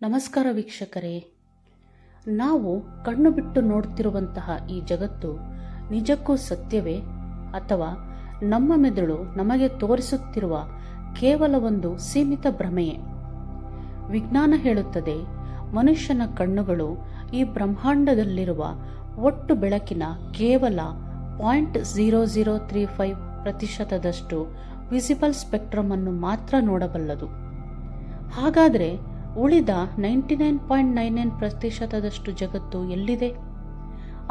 ನಮಸ್ಕಾರ ವೀಕ್ಷಕರೇ. ನಾವು ಕಣ್ಣು ಬಿಟ್ಟು ನೋಡ್ತಿರುವಂತಹ ಈ ಜಗತ್ತು ನಿಜಕ್ಕೂ ಸತ್ಯವೇ, ಅಥವಾ ನಮ್ಮ ಮೆದುಳು ನಮಗೆ ತೋರಿಸುತ್ತಿರುವ ಕೇವಲ ಒಂದು ಸೀಮಿತ ಭ್ರಮೆಯೇ? ವಿಜ್ಞಾನ ಹೇಳುತ್ತದೆ, ಮನುಷ್ಯನ ಕಣ್ಣುಗಳು ಈ ಬ್ರಹ್ಮಾಂಡದಲ್ಲಿರುವ ಒಟ್ಟು ಬೆಳಕಿನ ಕೇವಲ 0.0035% ವಿಸಿಬಲ್ ಸ್ಪೆಕ್ಟ್ರಮ್ ಅನ್ನು ಮಾತ್ರ ನೋಡಬಲ್ಲದು. ಹಾಗಾದರೆ ಉಳಿದ 99.99% ಜಗತ್ತು ಎಲ್ಲಿದೆ?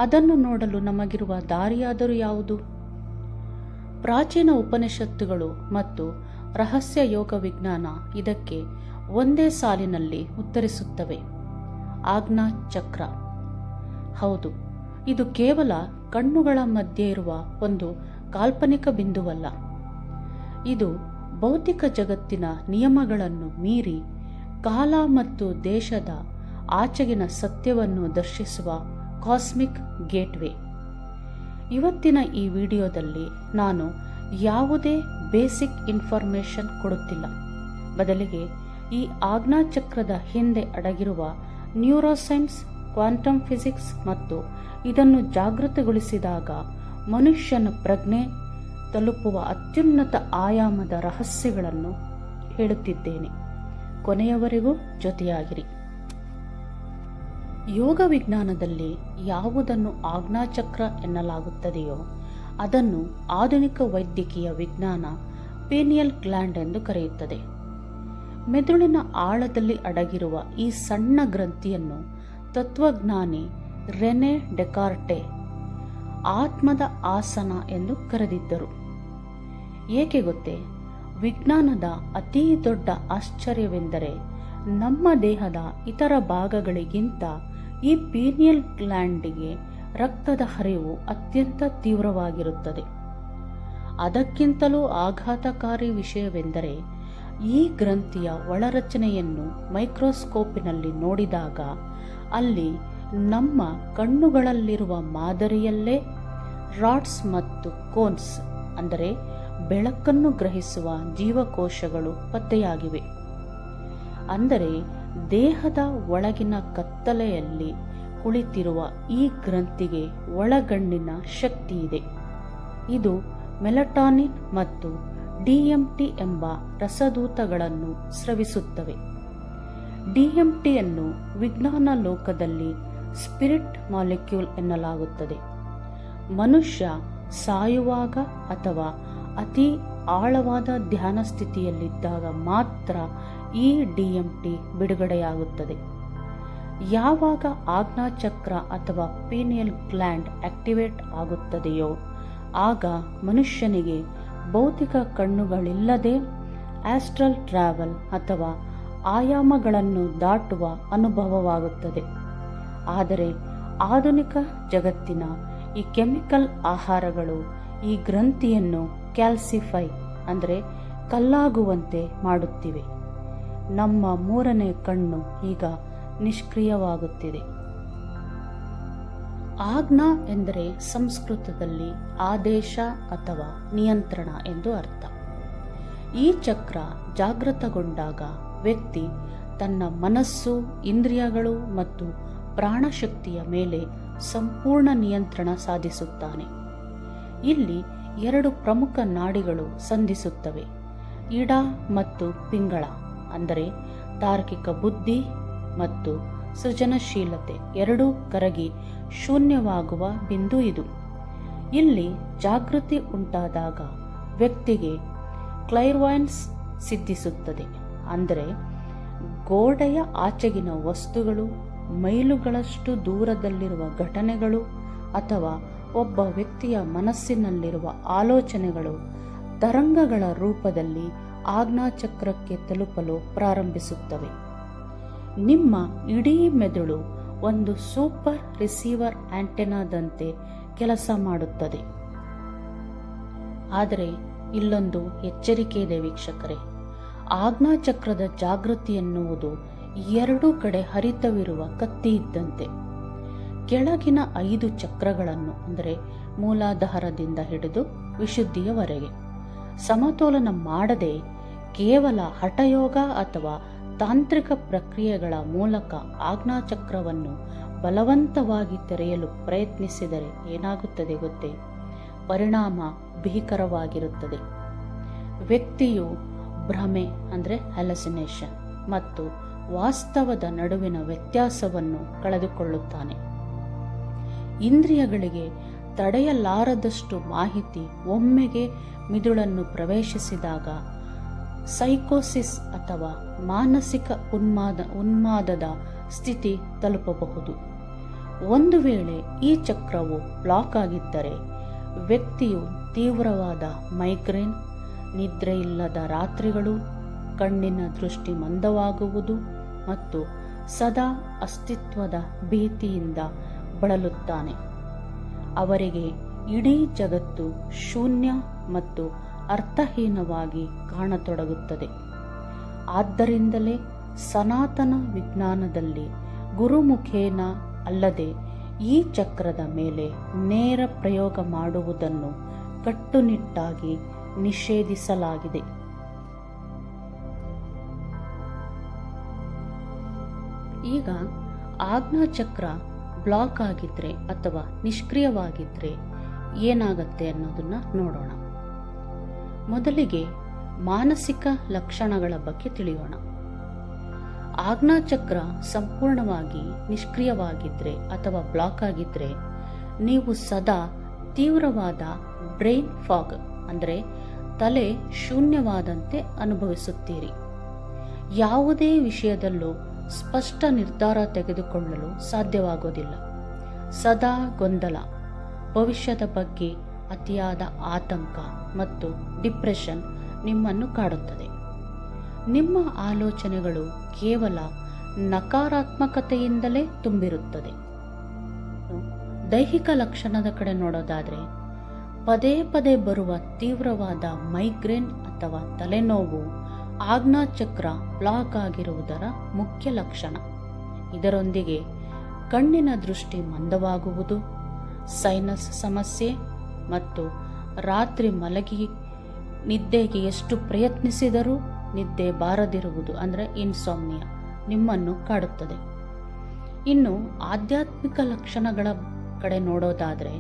ಅದನ್ನು ನೋಡಲು ನಮಗಿರುವ ದಾರಿಯಾದರೂ ಯಾವುದು? ಪ್ರಾಚೀನ ಉಪನಿಷತ್ತುಗಳು ಮತ್ತು ರಹಸ್ಯ ಯೋಗ ವಿಜ್ಞಾನ ಇದಕ್ಕೆ ಒಂದೇ ಸಾಲಿನಲ್ಲಿ ಉತ್ತರಿಸುತ್ತವೆ. ಆಜ್ಞಾ ಚಕ್ರ. ಹೌದು, ಇದು ಕೇವಲ ಕಣ್ಣುಗಳ ಮಧ್ಯೆ ಇರುವ ಒಂದು ಕಾಲ್ಪನಿಕ ಬಿಂದುವಲ್ಲ. ಇದು ಭೌತಿಕ ಜಗತ್ತಿನ ನಿಯಮಗಳನ್ನು ಮೀರಿ ಕಾಲ ಮತ್ತು ದೇಶದ ಆಚೆಗಿನ ಸತ್ಯವನ್ನು ದರ್ಶಿಸುವ ಕಾಸ್ಮಿಕ್ ಗೇಟ್ವೇ. ಇವತ್ತಿನ ಈ ವಿಡಿಯೋದಲ್ಲಿ ನಾನು ಯಾವುದೇ ಬೇಸಿಕ್ ಇನ್ಫಾರ್ಮೇಷನ್ ಕೊಡುತ್ತಿಲ್ಲ. ಬದಲಿಗೆ ಈ ಆಜ್ಞಾಚಕ್ರದ ಹಿಂದೆ ಅಡಗಿರುವ ನ್ಯೂರೋಸೈನ್ಸ್, ಕ್ವಾಂಟಮ್ ಫಿಸಿಕ್ಸ್ ಮತ್ತು ಇದನ್ನು ಜಾಗೃತಗೊಳಿಸಿದಾಗ ಮನುಷ್ಯನ ಪ್ರಜ್ಞೆ ತಲುಪುವ ಅತ್ಯುನ್ನತ ಆಯಾಮದ ರಹಸ್ಯಗಳನ್ನು ಹೇಳುತ್ತಿದ್ದೇನೆ. ಕೊನೆಯವರೆಗೂ ಜೊತೆಯಾಗಿರಿ. ಯೋಗ ವಿಜ್ಞಾನದಲ್ಲಿ ಯಾವುದನ್ನು ಆಜ್ಞಾಚಕ್ರ ಎನ್ನಲಾಗುತ್ತದೆಯೋ ಅದನ್ನು ಆಧುನಿಕ ವೈದ್ಯಕೀಯ ವಿಜ್ಞಾನ ಪೀನಿಯಲ್ ಗ್ಲ್ಯಾಂಡ್ ಎಂದು ಕರೆಯುತ್ತದೆ. ಮೆದುಳಿನ ಆಳದಲ್ಲಿ ಅಡಗಿರುವ ಈ ಸಣ್ಣ ಗ್ರಂಥಿಯನ್ನು ತತ್ವಜ್ಞಾನಿ ರೆನೆ ಡೆಕಾರ್ಟೆ ಆತ್ಮದ ಆಸನ ಎಂದು ಕರೆದಿದ್ದರು. ಏಕೆ ಗೊತ್ತೇ? ವಿಜ್ಞಾನದ ಅತೀ ದೊಡ್ಡ ಆಶ್ಚರ್ಯವೆಂದರೆ ನಮ್ಮ ದೇಹದ ಇತರ ಭಾಗಗಳಿಗಿಂತ ಈ ಪೀನಿಯಲ್ ಗ್ಲ್ಯಾಂಡಿಗೆ ರಕ್ತದ ಹರಿವು ಅತ್ಯಂತ ತೀವ್ರವಾಗಿರುತ್ತದೆ. ಅದಕ್ಕಿಂತಲೂ ಆಘಾತಕಾರಿ ವಿಷಯವೆಂದರೆ ಈ ಗ್ರಂಥಿಯ ಒಳರಚನೆಯನ್ನು ಮೈಕ್ರೋಸ್ಕೋಪಿನಲ್ಲಿ ನೋಡಿದಾಗ ಅಲ್ಲಿ ನಮ್ಮ ಕಣ್ಣುಗಳಲ್ಲಿರುವ ಮಾದರಿಯಲ್ಲೇ ರಾಡ್ಸ್ ಮತ್ತು ಕೋನ್ಸ್ ಅಂದರೆ ಬೆಳಕನ್ನು ಗ್ರಹಿಸುವ ಜೀವಕೋಶಗಳು ಪತ್ತೆಯಾಗಿವೆ. ಅಂದರೆ ದೇಹದ ಒಳಗಿನ ಕತ್ತಲೆಯಲ್ಲಿ ಕುಳಿತಿರುವ ಈ ಗ್ರಂಥಿಗೆ ಒಳಗಣ್ಣಿನ ಶಕ್ತಿ ಇದೆ. ಇದು ಮೆಲಟಾನಿನ್ ಮತ್ತು DMT ಎಂಬ ರಸದೂತಗಳನ್ನು ಸ್ರವಿಸುತ್ತವೆ. DMTಯನ್ನು ವಿಜ್ಞಾನ ಲೋಕದಲ್ಲಿ ಸ್ಪಿರಿಟ್ ಮಾಲಿಕ್ಯೂಲ್ ಎನ್ನಲಾಗುತ್ತದೆ. ಮನುಷ್ಯ ಸಾಯುವಾಗ ಅಥವಾ ಅತಿ ಆಳವಾದ ಧ್ಯಾನ ಸ್ಥಿತಿಯಲ್ಲಿದ್ದಾಗ ಮಾತ್ರ ಈ DMT ಬಿಡುಗಡೆಯಾಗುತ್ತದೆ. ಯಾವಾಗ ಆಜ್ಞಾಚಕ್ರ ಅಥವಾ ಪೀನಿಯಲ್ ಗ್ಲ್ಯಾಂಡ್ ಆಕ್ಟಿವೇಟ್ ಆಗುತ್ತದೆಯೋ ಆಗ ಮನುಷ್ಯನಿಗೆ ಭೌತಿಕ ಕಣ್ಣುಗಳಿಲ್ಲದೆ ಆಸ್ಟ್ರಲ್ ಟ್ರಾವೆಲ್ ಅಥವಾ ಆಯಾಮಗಳನ್ನು ದಾಟುವ ಅನುಭವವಾಗುತ್ತದೆ. ಆದರೆ ಆಧುನಿಕ ಜಗತ್ತಿನ ಈ ಕೆಮಿಕಲ್ ಆಹಾರಗಳು ಈ ಗ್ರಂಥಿಯನ್ನು ಕ್ಯಾಲ್ಸಿಫೈ ಅಂದರೆ ಕಲ್ಲಾಗುವಂತೆ ಮಾಡುತ್ತಿವೆ. ನಮ್ಮ ಮೂರನೇ ಕಣ್ಣು ಈಗ ನಿಷ್ಕ್ರಿಯವಾಗುತ್ತಿದೆ. ಆಜ್ಞಾ ಎಂದರೆ ಸಂಸ್ಕೃತದಲ್ಲಿ ಆದೇಶ ಅಥವಾ ನಿಯಂತ್ರಣ ಎಂದು ಅರ್ಥ. ಈ ಚಕ್ರ ಜಾಗೃತಗೊಂಡಾಗ ವ್ಯಕ್ತಿ ತನ್ನ ಮನಸ್ಸು, ಇಂದ್ರಿಯಗಳು ಮತ್ತು ಪ್ರಾಣಶಕ್ತಿಯ ಮೇಲೆ ಸಂಪೂರ್ಣ ನಿಯಂತ್ರಣ ಸಾಧಿಸುತ್ತಾನೆ. ಇಲ್ಲಿ ಎರಡು ಪ್ರಮುಖ ನಾಡಿಗಳು ಸಂಧಿಸುತ್ತವೆ. ಇಡ ಮತ್ತು ಪಿಂಗಳ ಅಂದರೆ ತಾರ್ಕಿಕ ಬುದ್ಧಿ ಮತ್ತು ಸೃಜನಶೀಲತೆ ಎರಡೂ ಕರಗಿ ಶೂನ್ಯವಾಗುವ ಬಿಂದು ಇದು. ಇಲ್ಲಿ ಜಾಗೃತಿ ಉಂಟಾದಾಗ ವ್ಯಕ್ತಿಗೆ ಕ್ಲೈರ್ವಾಯನ್ಸ್ ಸಿದ್ಧಿಸುತ್ತದೆ. ಅಂದರೆ ಗೋಡೆಯ ಆಚೆಗಿನ ವಸ್ತುಗಳು, ಮೈಲುಗಳಷ್ಟು ದೂರದಲ್ಲಿರುವ ಘಟನೆಗಳು ಅಥವಾ ಒಬ್ಬ ವ್ಯಕ್ತಿಯ ಮನಸ್ಸಿನಲ್ಲಿರುವ ಆಲೋಚನೆಗಳು ತರಂಗಗಳ ರೂಪದಲ್ಲಿ ಆಜ್ಞಾಚಕ್ರಕ್ಕೆ ತಲುಪಲು ಪ್ರಾರಂಭಿಸುತ್ತವೆ. ನಿಮ್ಮ ಇಡೀ ಮೆದುಳು ಒಂದು ಸೂಪರ್ ರಿಸೀವರ್ ಆಂಟೆನಾದಂತೆ ಕೆಲಸ ಮಾಡುತ್ತದೆ. ಆದರೆ ಇಲ್ಲೊಂದು ಎಚ್ಚರಿಕೆ ಇದೆ ವೀಕ್ಷಕರೇ. ಆಜ್ಞಾಚಕ್ರದ ಜಾಗೃತಿ ಎನ್ನುವುದು ಎರಡೂ ಕಡೆ ಹರಿತವಿರುವ ಕತ್ತಿ ಇದ್ದಂತೆ. ಕೆಳಗಿನ 5 ಚಕ್ರಗಳನ್ನು ಅಂದರೆ ಮೂಲಾಧಾರದಿಂದ ಹಿಡಿದು ವಿಶುದ್ಧಿಯವರೆಗೆ ಸಮತೋಲನ ಮಾಡದೆ ಕೇವಲ ಹಠಯೋಗ ಅಥವಾ ತಾಂತ್ರಿಕ ಪ್ರಕ್ರಿಯೆಗಳ ಮೂಲಕ ಆಜ್ಞಾಚಕ್ರವನ್ನು ಬಲವಂತವಾಗಿ ತೆರೆಯಲು ಪ್ರಯತ್ನಿಸಿದರೆ ಏನಾಗುತ್ತದೆ ಗೊತ್ತೇ? ಪರಿಣಾಮ ಭೀಕರವಾಗಿರುತ್ತದೆ. ವ್ಯಕ್ತಿಯು ಭ್ರಮೆ ಅಂದರೆ ಹ್ಯಾಲುಸಿನೇಷನ್ ಮತ್ತು ವಾಸ್ತವದ ನಡುವಿನ ವ್ಯತ್ಯಾಸವನ್ನು ಕಳೆದುಕೊಳ್ಳುತ್ತಾನೆ. ಇಂದ್ರಿಯಗಳಿಗೆ ತಡೆಯಲಾರದಷ್ಟು ಮಾಹಿತಿ ಒಮ್ಮೆಗೆ ಮಿದುಳನ್ನು ಪ್ರವೇಶಿಸಿದಾಗ ಸೈಕೋಸಿಸ್ ಅಥವಾ ಮಾನಸಿಕ ಉನ್ಮಾದದ ಸ್ಥಿತಿ ತಲುಪಬಹುದು. ಒಂದು ವೇಳೆ ಈ ಚಕ್ರವು ಬ್ಲಾಕ್ ಆಗಿದ್ದರೆ ವ್ಯಕ್ತಿಯು ತೀವ್ರವಾದ ಮೈಗ್ರೇನ್, ನಿದ್ರೆಯಿಲ್ಲದ ರಾತ್ರಿಗಳು, ಕಣ್ಣಿನ ದೃಷ್ಟಿ ಮಂದವಾಗುವುದು ಮತ್ತು ಸದಾ ಅಸ್ತಿತ್ವದ ಭೀತಿಯಿಂದ ಬಳಲುತ್ತಾನೆ. ಅವರಿಗೆ ಇಡೀ ಜಗತ್ತು ಶೂನ್ಯ ಮತ್ತು ಅರ್ಥಹೀನವಾಗಿ ಕಾಣತೊಡಗುತ್ತದೆ. ಆದ್ದರಿಂದಲೇ ಸನಾತನ ವಿಜ್ಞಾನದಲ್ಲಿ ಗುರುಮುಖೇನ ಅಲ್ಲದೆ ಈ ಚಕ್ರದ ಮೇಲೆ ನೇರ ಪ್ರಯೋಗ ಮಾಡುವುದನ್ನು ಕಟ್ಟುನಿಟ್ಟಾಗಿ ನಿಷೇಧಿಸಲಾಗಿದೆ. ಈಗ ಆಜ್ಞಾಚಕ್ರ ಬ್ಲಾಕ್ ಆಗಿದ್ರೆ ಅಥವಾ ನಿಷ್ಕ್ರಿಯವಾಗಿದ್ರೆ ಏನಾಗತ್ತೆ ಅನ್ನೋದನ್ನ ನೋಡೋಣ. ಮೊದಲಿಗೆ ಮಾನಸಿಕ ಲಕ್ಷಣಗಳ ಬಗ್ಗೆ ತಿಳಿಯೋಣ. ಆಜ್ಞಾಚಕ್ರ ಸಂಪೂರ್ಣವಾಗಿ ನಿಷ್ಕ್ರಿಯವಾಗಿದ್ರೆ ಅಥವಾ ಬ್ಲಾಕ್ ಆಗಿದ್ರೆ ನೀವು ಸದಾ ತೀವ್ರವಾದ ಬ್ರೈನ್ ಫಾಗ್ ಅಂದರೆ ತಲೆ ಶೂನ್ಯವಾದಂತೆ ಅನುಭವಿಸುತ್ತೀರಿ. ಯಾವುದೇ ವಿಷಯದಲ್ಲೂ ಸ್ಪಷ್ಟ ನಿರ್ಧಾರ ತೆಗೆದುಕೊಳ್ಳಲು ಸಾಧ್ಯವಾಗೋದಿಲ್ಲ. ಸದಾ ಗೊಂದಲ, ಭವಿಷ್ಯದ ಬಗ್ಗೆ ಅತಿಯಾದ ಆತಂಕ ಮತ್ತು ಡಿಪ್ರೆಷನ್ ನಿಮ್ಮನ್ನು ಕಾಡುತ್ತದೆ. ನಿಮ್ಮ ಆಲೋಚನೆಗಳು ಕೇವಲ ನಕಾರಾತ್ಮಕತೆಯಿಂದಲೇ ತುಂಬಿರುತ್ತದೆ. ದೈಹಿಕ ಲಕ್ಷಣದ ಕಡೆ ನೋಡೋದಾದ್ರೆ ಪದೇ ಪದೇ ಬರುವ ತೀವ್ರವಾದ ಮೈಗ್ರೇನ್ ಅಥವಾ ತಲೆನೋವು ಆಜ್ಞಾಚಕ್ರ ಬ್ಲಾಕ್ ಆಗಿರುವುದರ ಮುಖ್ಯ ಲಕ್ಷಣ. ಇದರೊಂದಿಗೆ ಕಣ್ಣಿನ ದೃಷ್ಟಿ ಮಂದವಾಗುವುದು, ಸೈನಸ್ ಸಮಸ್ಯೆ ಮತ್ತು ರಾತ್ರಿ ಮಲಗಿ ನಿದ್ದೆಗೆ ಎಷ್ಟು ಪ್ರಯತ್ನಿಸಿದರೂ ನಿದ್ದೆ ಬಾರದಿರುವುದು ಅಂದರೆ ಇನ್ಸಾಮ್ನಿಯಾ ನಿಮ್ಮನ್ನು ಕಾಡುತ್ತದೆ. ಇನ್ನು ಆಧ್ಯಾತ್ಮಿಕ ಲಕ್ಷಣಗಳ ಕಡೆ ನೋಡೋದಾದರೆ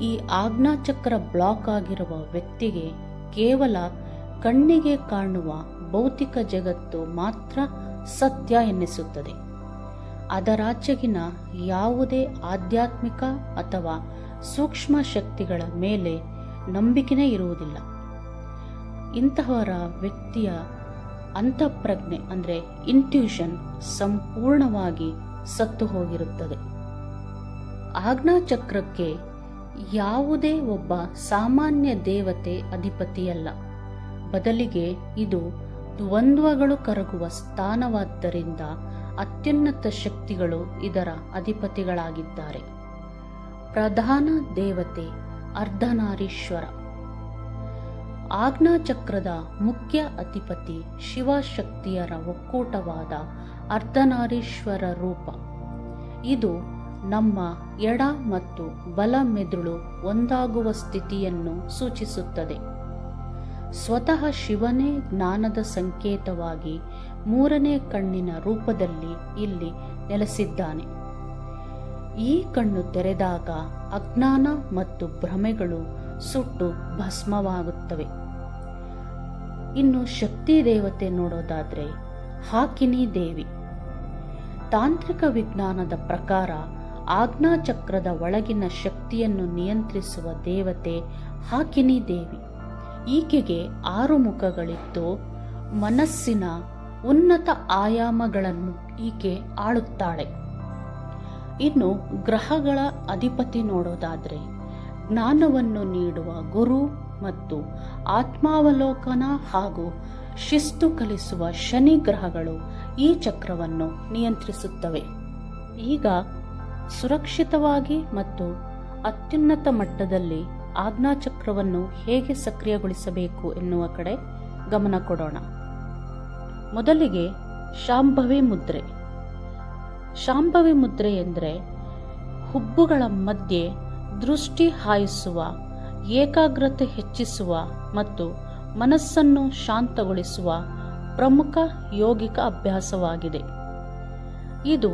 ಈ ಆಜ್ಞಾಚಕ್ರ ಬ್ಲಾಕ್ ಆಗಿರುವ ವ್ಯಕ್ತಿಗೆ ಕೇವಲ ಕಣ್ಣಿಗೆ ಕಾಣುವ ಭೌತಿಕ ಜಗತ್ತು ಮಾತ್ರ ಸತ್ಯ ಎನ್ನಿಸುತ್ತದೆ. ಅದರಾಚೆಗಿನ ಯಾವುದೇ ಆಧ್ಯಾತ್ಮಿಕ ಅಥವಾ ಸೂಕ್ಷ್ಮ ಶಕ್ತಿಗಳ ಮೇಲೆ ನಂಬಿಕೆನೇ ಇರುವುದಿಲ್ಲ. ಇಂತಹವರ ವ್ಯಕ್ತಿಯ ಅಂತಃಪ್ರಜ್ಞೆ ಅಂದರೆ ಇಂಟ್ಯೂಷನ್ ಸಂಪೂರ್ಣವಾಗಿ ಸತ್ತು ಹೋಗಿರುತ್ತದೆ. ಆಜ್ಞಾಚಕ್ರಕ್ಕೆ ಯಾವುದೇ ಒಬ್ಬ ಸಾಮಾನ್ಯ ದೇವತೆ ಅಧಿಪತಿಯಲ್ಲ. ಬದಲಿಗೆ ಇದು ದ್ವಂದ್ವಗಳು ಕರಗುವ ಸ್ಥಾನವಾದ್ದರಿಂದ ಅತ್ಯುನ್ನತ ಶಕ್ತಿಗಳು ಇದರ ಅಧಿಪತಿಗಳಾಗಿದ್ದಾರೆ. ಪ್ರಧಾನ ದೇವತೆ ಅರ್ಧನಾರೀಶ್ವರ. ಆಜ್ಞಾಚಕ್ರದ ಮುಖ್ಯ ಅಧಿಪತಿ ಶಿವಶಕ್ತಿಯರ ಒಕ್ಕೂಟವಾದ ಅರ್ಧನಾರೀಶ್ವರ ರೂಪ. ಇದು ನಮ್ಮ ಎಡ ಮತ್ತು ಬಲ ಮೆದುಳು ಒಂದಾಗುವ ಸ್ಥಿತಿಯನ್ನು ಸೂಚಿಸುತ್ತದೆ. ಸ್ವತಃ ಶಿವನೇ ಜ್ಞಾನದ ಸಂಕೇತವಾಗಿ ಮೂರನೇ ಕಣ್ಣಿನ ರೂಪದಲ್ಲಿ ಇಲ್ಲಿ ನೆಲೆಸಿದ್ದಾನೆ. ಈ ಕಣ್ಣು ತೆರೆದಾಗ ಅಜ್ಞಾನ ಮತ್ತು ಭ್ರಮೆಗಳು ಸುಟ್ಟು ಭಸ್ಮವಾಗುತ್ತವೆ. ಇನ್ನು ಶಕ್ತಿ ದೇವತೆ ನೋಡೋದಾದ್ರೆ ಹಾಕಿನಿ ದೇವಿ. ತಾಂತ್ರಿಕ ವಿಜ್ಞಾನದ ಪ್ರಕಾರ ಆಜ್ಞಾಚಕ್ರದ ಒಳಗಿನ ಶಕ್ತಿಯನ್ನು ನಿಯಂತ್ರಿಸುವ ದೇವತೆ ಹಾಕಿನಿ ದೇವಿ. ಈಕೆಗೆ 6 ಮುಖಗಳಿದ್ದು ಮನಸ್ಸಿನ ಉನ್ನತ ಆಯಾಮಗಳನ್ನು ಈಕೆ ಆಳುತ್ತಾಳೆ. ಇನ್ನು ಗ್ರಹಗಳ ಅಧಿಪತಿ ನೋಡೋದಾದ್ರೆ ಜ್ಞಾನವನ್ನು ನೀಡುವ ಗುರು ಮತ್ತು ಆತ್ಮಾವಲೋಕನ ಹಾಗೂ ಶಿಸ್ತು ಕಲಿಸುವ ಶನಿ ಗ್ರಹಗಳು ಈ ಚಕ್ರವನ್ನು ನಿಯಂತ್ರಿಸುತ್ತವೆ. ಈಗ ಸುರಕ್ಷಿತವಾಗಿ ಮತ್ತು ಅತ್ಯುನ್ನತ ಮಟ್ಟದಲ್ಲಿ ಆಜ್ಞಾಚಕ್ರವನ್ನು ಹೇಗೆ ಸಕ್ರಿಯಗೊಳಿಸಬೇಕು ಎನ್ನುವ ಕಡೆ ಗಮನ ಕೊಡೋಣ. ಮೊದಲಿಗೆ ಶಾಂಭವಿ ಮುದ್ರೆ. ಶಾಂಭವಿ ಮುದ್ರೆ ಎಂದರೆ ಹುಬ್ಬುಗಳ ಮಧ್ಯೆ ದೃಷ್ಟಿ ಹಾಯಿಸುವ, ಏಕಾಗ್ರತೆ ಹೆಚ್ಚಿಸುವ ಮತ್ತು ಮನಸ್ಸನ್ನು ಶಾಂತಗೊಳಿಸುವ ಪ್ರಮುಖ ಯೋಗಿಕ ಅಭ್ಯಾಸವಾಗಿದೆ. ಇದು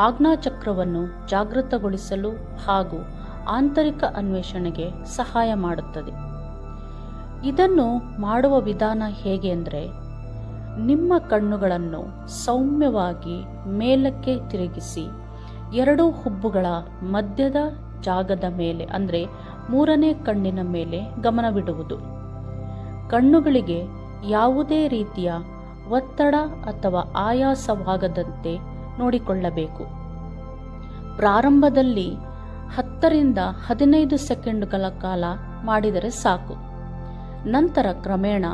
ಆಜ್ಞಾಚಕ್ರವನ್ನು ಜಾಗೃತಗೊಳಿಸಲು ಹಾಗೂ ಆಂತರಿಕ ಅನ್ವೇಷಣೆಗೆ ಸಹಾಯ ಮಾಡುತ್ತದೆ. ಇದನ್ನು ಮಾಡುವ ವಿಧಾನ ಹೇಗೆ ಅಂದರೆ, ನಿಮ್ಮ ಕಣ್ಣುಗಳನ್ನು ಸೌಮ್ಯವಾಗಿ ಮೇಲಕ್ಕೆ ತಿರುಗಿಸಿ ಎರಡೂ ಹುಬ್ಬುಗಳ ಮಧ್ಯದ ಜಾಗದ ಮೇಲೆ ಅಂದರೆ ಮೂರನೇ ಕಣ್ಣಿನ ಮೇಲೆ ಗಮನವಿಡುವುದು. ಕಣ್ಣುಗಳಿಗೆ ಯಾವುದೇ ರೀತಿಯ ಒತ್ತಡ ಅಥವಾ ಆಯಾಸವಾಗದಂತೆ ನೋಡಿಕೊಳ್ಳಬೇಕು. ಪ್ರಾರಂಭದಲ್ಲಿ 10 ರಿಂದ 15 ಸೆಕೆಂಡುಗಳ ಕಾಲ ಮಾಡಿದರೆ ಸಾಕು. ನಂತರ ಕ್ರಮೇಣ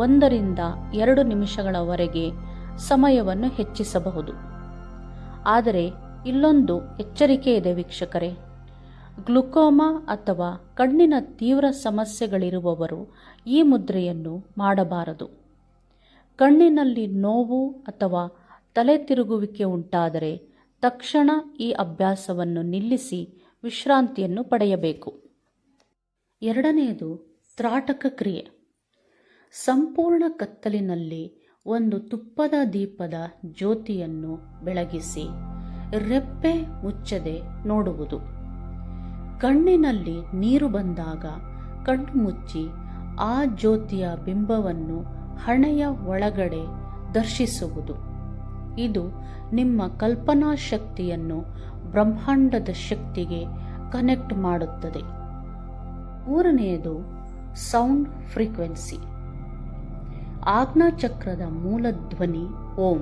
1 ರಿಂದ 2 ನಿಮಿಷಗಳವರೆಗೆ ಸಮಯವನ್ನು ಹೆಚ್ಚಿಸಬಹುದು. ಆದರೆ ಇಲ್ಲೊಂದು ಎಚ್ಚರಿಕೆ ಇದೆ ವೀಕ್ಷಕರೇ. ಗ್ಲುಕೋಮಾ ಅಥವಾ ಕಣ್ಣಿನ ತೀವ್ರ ಸಮಸ್ಯೆಗಳಿರುವವರು ಈ ಮುದ್ರೆಯನ್ನು ಮಾಡಬಾರದು. ಕಣ್ಣಿನಲ್ಲಿ ನೋವು ಅಥವಾ ತಲೆ ತಿರುಗುವಿಕೆ ಉಂಟಾದರೆ ತಕ್ಷಣ ಈ ಅಭ್ಯಾಸವನ್ನು ನಿಲ್ಲಿಸಿ ವಿಶ್ರಾಂತಿಯನ್ನು ಪಡೆಯಬೇಕು. ಎರಡನೆಯದು ತ್ರಾಟಕ ಕ್ರಿಯೆ. ಸಂಪೂರ್ಣ ಕತ್ತಲಿನಲ್ಲಿ ಒಂದು ತುಪ್ಪದ ದೀಪದ ಜ್ಯೋತಿಯನ್ನು ಬೆಳಗಿಸಿ ರೆಪ್ಪೆ ಮುಚ್ಚದೆ ನೋಡುವುದು. ಕಣ್ಣಿನಲ್ಲಿ ನೀರು ಬಂದಾಗ ಕಣ್ಣು ಮುಚ್ಚಿ ಆ ಜ್ಯೋತಿಯ ಬಿಂಬವನ್ನು ಹಣೆಯ ಒಳಗಡೆ ದರ್ಶಿಸುವುದು. ಇದು ನಿಮ್ಮ ಕಲ್ಪನಾ ಶಕ್ತಿಯನ್ನು ಬ್ರಹ್ಮಾಂಡದ ಶಕ್ತಿಗೆ ಕನೆಕ್ಟ್ ಮಾಡುತ್ತದೆ. ಮೂರನೆಯದು ಸೌಂಡ್ ಫ್ರೀಕ್ವೆನ್ಸಿ. ಆಜ್ಞಾಚಕ್ರದ ಮೂಲ ಧ್ವನಿ ಓಂ.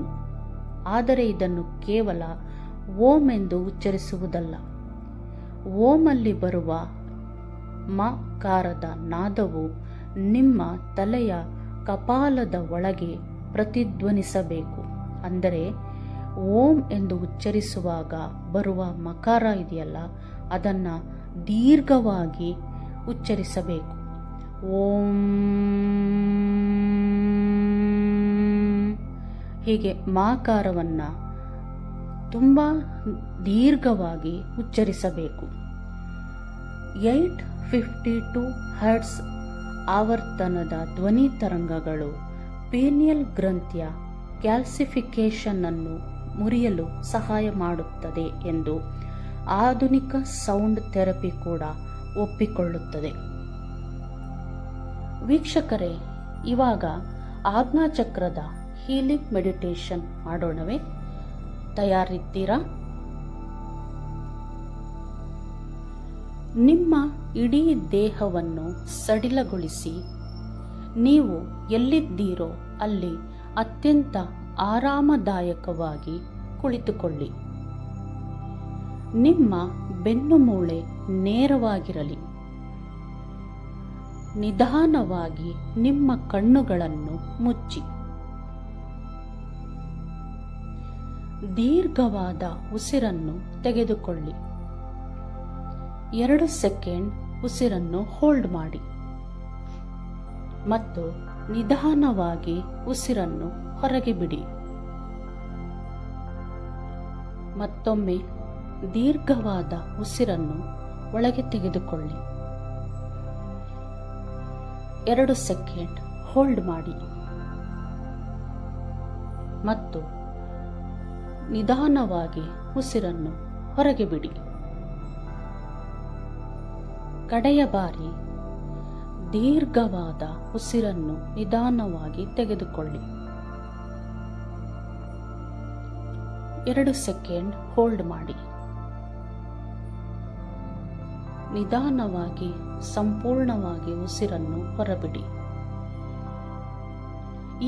ಆದರೆ ಇದನ್ನು ಕೇವಲ ಓಂ ಎಂದು ಉಚ್ಚರಿಸುವುದಲ್ಲ. ಓಮಲ್ಲಿ ಬರುವ ಮಕಾರದ ನಾದವು ನಿಮ್ಮ ತಲೆಯ ಕಪಾಲದ ಒಳಗೆ ಪ್ರತಿಧ್ವನಿಸಬೇಕು. ಅಂದರೆ ಓಂ ಎಂದು ಉಚ್ಚರಿಸುವಾಗ ಬರುವ ಮಕಾರ ಇದೆಯಲ್ಲ, ಅದನ್ನು ದೀರ್ಘವಾಗಿ ಉಚ್ಚರಿಸಬೇಕು. ಓಂ ಹೀಗೆ ಮಾಕಾರವನ್ನು ತುಂಬ ದೀರ್ಘವಾಗಿ ಉಚ್ಚರಿಸಬೇಕು. 852 ಹರ್ಟ್ಸ್ ಆವರ್ತನದ ಧ್ವನಿ ತರಂಗಗಳು ಪೀನಿಯಲ್ ಗ್ರಂಥಿಯ ಕ್ಯಾಲ್ಸಿಫಿಕೇಶನ್ ಅನ್ನು ಮುರಿಯಲು ಸಹಾಯ ಮಾಡುತ್ತದೆ ಎಂದು ಆಧುನಿಕ ಸೌಂಡ್ ಥೆರಪಿ ಕೂಡ ಒಪ್ಪಿಕೊಳ್ಳುತ್ತದೆ. ವೀಕ್ಷಕರೇ, ಇವಾಗ ಆಜ್ಞಾಚಕ್ರದ ಹೀಲಿಂಗ್ ಮೆಡಿಟೇಷನ್ ಮಾಡೋಣವೇ? ತಯಾರಿದ್ದೀರಾ? ನಿಮ್ಮ ಇಡೀ ದೇಹವನ್ನು ಸಡಿಲಗೊಳಿಸಿ ನೀವು ಎಲ್ಲಿದ್ದೀರೋ ಅಲ್ಲಿ ಅತ್ಯಂತ ಆರಾಮದಾಯಕವಾಗಿ ಕುಳಿತುಕೊಳ್ಳಿ. ನಿಮ್ಮ ಬೆನ್ನು ಮೂಳೆ ನೇರವಾಗಿರಲಿ. ನಿಧಾನವಾಗಿ ನಿಮ್ಮ ಕಣ್ಣುಗಳನ್ನು ಮುಚ್ಚಿ ದೀರ್ಘವಾದ ಉಸಿರನ್ನು ತೆಗೆದುಕೊಳ್ಳಿ. 2 ಸೆಕೆಂಡ್ ಉಸಿರನ್ನು ಹೋಲ್ಡ್ ಮಾಡಿ ಮತ್ತು ನಿಧಾನವಾಗಿ ಉಸಿರನ್ನು ಹೊರಗೆ ಬಿಡಿ. ಮತ್ತೊಮ್ಮೆ ದೀರ್ಘವಾದ ಉಸಿರನ್ನು ಒಳಗೆ ತೆಗೆದುಕೊಳ್ಳಿ. 2 ಸೆಕೆಂಡ್ ಹೋಲ್ಡ್ ಮಾಡಿ ಮತ್ತು ನಿಧಾನವಾಗಿ ಉಸಿರನ್ನು ಹೊರಗೆ ಬಿಡಿ. ಕಡೆಯ ಬಾರಿ ದೀರ್ಘವಾದ ಉಸಿರನ್ನು ನಿಧಾನವಾಗಿ ತೆಗೆದುಕೊಳ್ಳಿ. 2 ಸೆಕೆಂಡ್ ಹೋಲ್ಡ್ ಮಾಡಿ. ನಿಧಾನವಾಗಿ ಸಂಪೂರ್ಣವಾಗಿ ಉಸಿರನ್ನು ಹೊರಬಿಡಿ.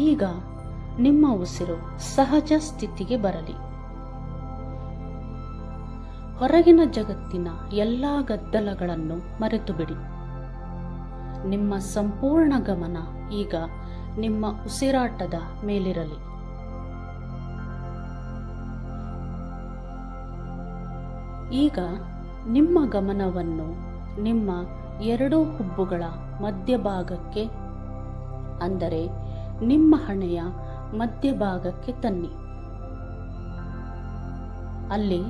ಈಗ ನಿಮ್ಮ ಉಸಿರು ಸಹಜ ಸ್ಥಿತಿಗೆ ಬರಲಿ. ಹೊರಗಿನ ಜಗತ್ತಿನ ಎಲ್ಲ ಗದ್ದಲಗಳನ್ನು ಮರೆತು ಬಿಡಿ. ನಿಮ್ಮ ಸಂಪೂರ್ಣ ಗಮನ ಈಗ ನಿಮ್ಮ ಉಸಿರಾಟದ ಮೇಲಿರಲಿ. ಈಗ ನಿಮ್ಮ ಗಮನವನ್ನು ನಿಮ್ಮ 2 ಹುಬ್ಬುಗಳ ಮಧ್ಯಭಾಗಕ್ಕೆ, ಅಂದರೆ ನಿಮ್ಮ ಹಣೆಯ ಮಧ್ಯಭಾಗಕ್ಕೆ ತನ್ನಿ. ಅಲ್ಲಿ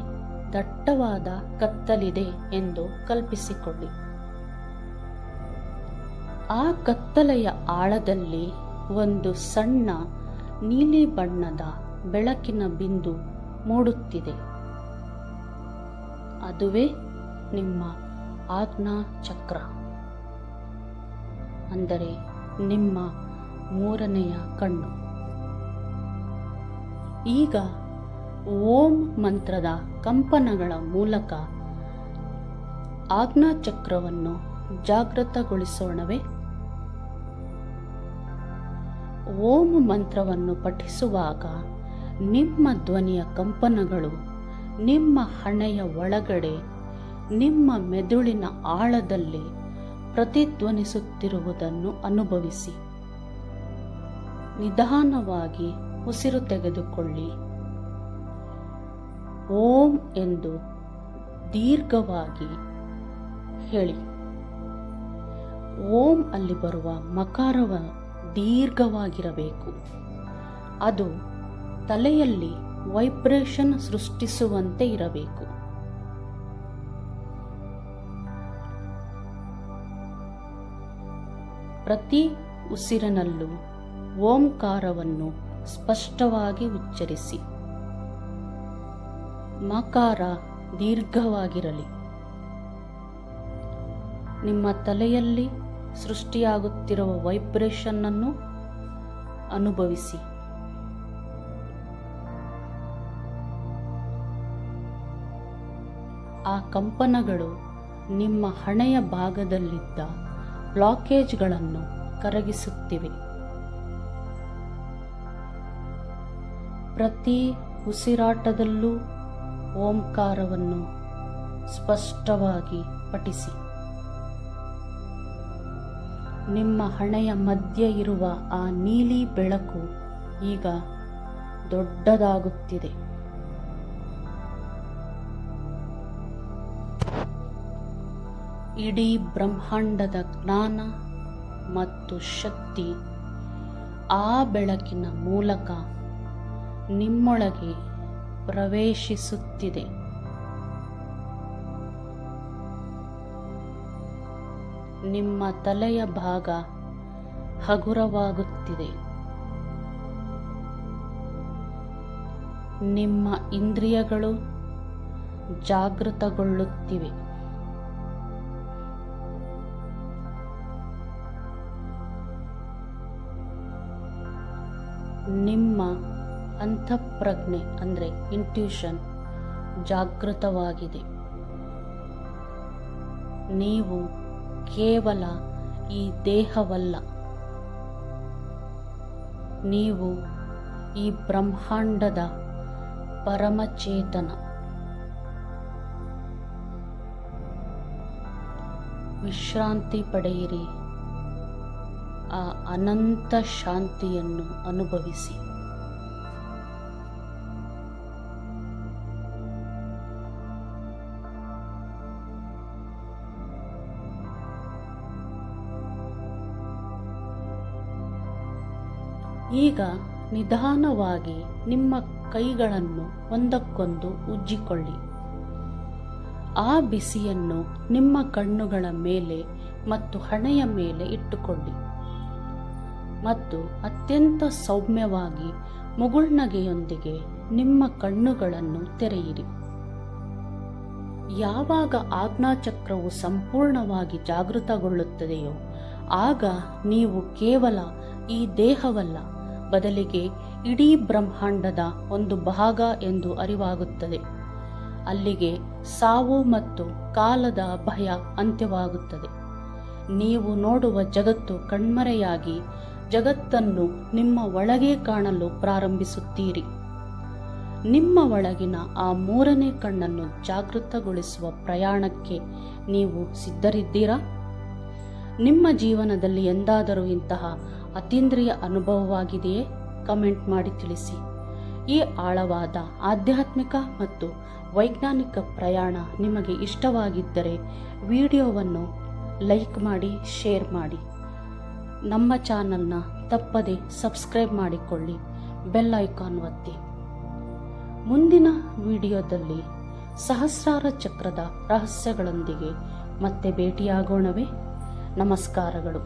ದಟ್ಟವಾದ ಕತ್ತಲಿದೆ ಎಂದು ಕಲ್ಪಿಸಿಕೊಳ್ಳಿ. ಆ ಕತ್ತಲೆಯ ಆಳದಲ್ಲಿ ಒಂದು ಸಣ್ಣ ನೀಲಿ ಬಣ್ಣದ ಬೆಳಕಿನ ಬಿಂದು ಮೂಡುತ್ತಿದೆ. ಅದುವೇ ನಿಮ್ಮ ಆಜ್ಞಾ ಚಕ್ರ, ಅಂದರೆ ನಿಮ್ಮ ಮೂರನೆಯ ಕಣ್ಣು. ಈಗ ಓಂ ಮಂತ್ರದ ಕಂಪನಗಳ ಮೂಲಕ ಆಜ್ಞಾ ಚಕ್ರವನ್ನು ಜಾಗೃತಗೊಳಿಸೋಣವೇ? ಓಂ ಮಂತ್ರವನ್ನು ಪಠಿಸುವಾಗ ನಿಮ್ಮ ಧ್ವನಿಯ ಕಂಪನಗಳು ನಿಮ್ಮ ಹಣೆಯ ಒಳಗಡೆ, ನಿಮ್ಮ ಮೆದುಳಿನ ಆಳದಲ್ಲಿ ಪ್ರತಿಧ್ವನಿಸುತ್ತಿರುವುದನ್ನು ಅನುಭವಿಸಿ. ನಿಧಾನವಾಗಿ ಉಸಿರು ತೆಗೆದುಕೊಳ್ಳಿ. ಓಂ ಎಂದು ದೀರ್ಘವಾಗಿ ಹೇಳಿ. ಓಂ ಅಲ್ಲಿ ಬರುವ ಮಕಾರವ ದೀರ್ಘವಾಗಿರಬೇಕು. ಅದು ತಲೆಯಲ್ಲಿ ವೈಬ್ರೇಷನ್ ಸೃಷ್ಟಿಸುವಂತೆ ಇರಬೇಕು. ಪ್ರತಿ ಉಸಿರಿನಲ್ಲೂ ಓಂಕಾರವನ್ನು ಸ್ಪಷ್ಟವಾಗಿ ಉಚ್ಚರಿಸಿ. ಮಕಾರ ದೀರ್ಘವಾಗಿರಲಿ. ನಿಮ್ಮ ತಲೆಯಲ್ಲಿ ಸೃಷ್ಟಿಯಾಗುತ್ತಿರುವ ವೈಬ್ರೇಷನ್ ಅನ್ನು ಅನುಭವಿಸಿ. ಆ ಕಂಪನಗಳು ನಿಮ್ಮ ಹಣೆಯ ಭಾಗದಲ್ಲಿದ್ದ ಬ್ಲಾಕೇಜ್ಗಳನ್ನು ಕರಗಿಸುತ್ತಿವೆ. ಪ್ರತಿ ಉಸಿರಾಟದಲ್ಲೂ ಓಂಕಾರವನ್ನು ಸ್ಪಷ್ಟವಾಗಿ ಪಠಿಸಿ. ನಿಮ್ಮ ಹಣೆಯ ಮಧ್ಯೆ ಇರುವ ಆ ನೀಲಿ ಬೆಳಕು ಈಗ ದೊಡ್ಡದಾಗುತ್ತಿದೆ. ಇಡೀ ಬ್ರಹ್ಮಾಂಡದ ಜ್ಞಾನ ಮತ್ತು ಶಕ್ತಿ ಆ ಬೆಳಕಿನ ಮೂಲಕ ನಿಮ್ಮೊಳಗೆ ಪ್ರವೇಶಿಸುತ್ತಿದೆ. ನಿಮ್ಮ ತಲೆಯ ಭಾಗ ಹಗುರವಾಗುತ್ತಿದೆ. ನಿಮ್ಮ ಇಂದ್ರಿಯಗಳು ಜಾಗೃತಗೊಳ್ಳುತ್ತಿವೆ. ನಿಮ್ಮ ಅಂತಃಪ್ರಜ್ಞೆ ಅಂದರೆ ಇಂಟ್ಯೂಷನ್ ಜಾಗೃತವಾಗಿದೆ. ನೀವು ಕೇವಲ ಈ ದೇಹವಲ್ಲ, ನೀವು ಈ ಬ್ರಹ್ಮಾಂಡದ ಪರಮಚೇತನ. ವಿಶ್ರಾಂತಿ ಪಡೆಯಿರಿ. ಆ ಅನಂತ ಶಾಂತಿಯನ್ನು ಅನುಭವಿಸಿ. ಈಗ ನಿಧಾನವಾಗಿ ನಿಮ್ಮ ಕೈಗಳನ್ನು ಒಂದಕ್ಕೊಂದು ಉಜ್ಜಿಕೊಳ್ಳಿ. ಆ ಬಿಸಿಯನ್ನು ನಿಮ್ಮ ಕಣ್ಣುಗಳ ಮೇಲೆ ಮತ್ತು ಹಣೆಯ ಮೇಲೆ ಇಟ್ಟುಕೊಳ್ಳಿ ಮತ್ತು ಅತ್ಯಂತ ಸೌಮ್ಯವಾಗಿ ಮುಗುಳ್ನಗೆಯೊಂದಿಗೆ ನಿಮ್ಮ ಕಣ್ಣುಗಳನ್ನು ತೆರೆಯಿರಿ. ಯಾವಾಗ ಆಜ್ಞಾಚಕ್ರವು ಸಂಪೂರ್ಣವಾಗಿ ಜಾಗೃತಗೊಳ್ಳುತ್ತದೆಯೋ ಆಗ ನೀವು ಕೇವಲ ಈ ದೇಹವಲ್ಲ, ಬದಲಿಗೆ ಇಡೀ ಬ್ರಹ್ಮಾಂಡದ ಒಂದು ಭಾಗ ಎಂದು ಅರಿವಾಗುತ್ತದೆ. ಅಲ್ಲಿಗೆ ಸಾವು ಮತ್ತು ಕಾಲದ ಭಯ ಅಂತ್ಯವಾಗುತ್ತದೆ. ನೀವು ನೋಡುವ ಜಗತ್ತು ಕಣ್ಮರೆಯಾಗಿ ಜಗತ್ತನ್ನು ನಿಮ್ಮ ಒಳಗೆ ಕಾಣಲು ಪ್ರಾರಂಭಿಸುತ್ತೀರಿ. ನಿಮ್ಮ ಒಳಗಿನ ಆ ಮೂರನೇ ಕಣ್ಣನ್ನು ಜಾಗೃತಗೊಳಿಸುವ ಪ್ರಯಾಣಕ್ಕೆ ನೀವು ಸಿದ್ಧರಿದ್ದೀರಾ? ನಿಮ್ಮ ಜೀವನದಲ್ಲಿ ಎಂದಾದರೂ ಇಂತಹ ಅತೀಂದ್ರಿಯ ಅನುಭವವಾಗಿದೆಯೇ? ಕಮೆಂಟ್ ಮಾಡಿ ತಿಳಿಸಿ. ಈ ಆಳವಾದ ಆಧ್ಯಾತ್ಮಿಕ ಮತ್ತು ವೈಜ್ಞಾನಿಕ ಪ್ರಯಾಣ ನಿಮಗೆ ಇಷ್ಟವಾಗಿದ್ದರೆ ವಿಡಿಯೋವನ್ನು ಲೈಕ್ ಮಾಡಿ, ಶೇರ್ ಮಾಡಿ. ನಮ್ಮ ಚಾನಲ್ನ ತಪ್ಪದೆ ಸಬ್ಸ್ಕ್ರೈಬ್ ಮಾಡಿಕೊಳ್ಳಿ, ಬೆಲ್ ಐಕಾನ್ ಒತ್ತಿ. ಮುಂದಿನ ವಿಡಿಯೋದಲ್ಲಿ ಸಹಸ್ರಾರ ಚಕ್ರದ ರಹಸ್ಯಗಳೊಂದಿಗೆ ಮತ್ತೆ ಭೇಟಿಯಾಗೋಣವೇ? ನಮಸ್ಕಾರಗಳು.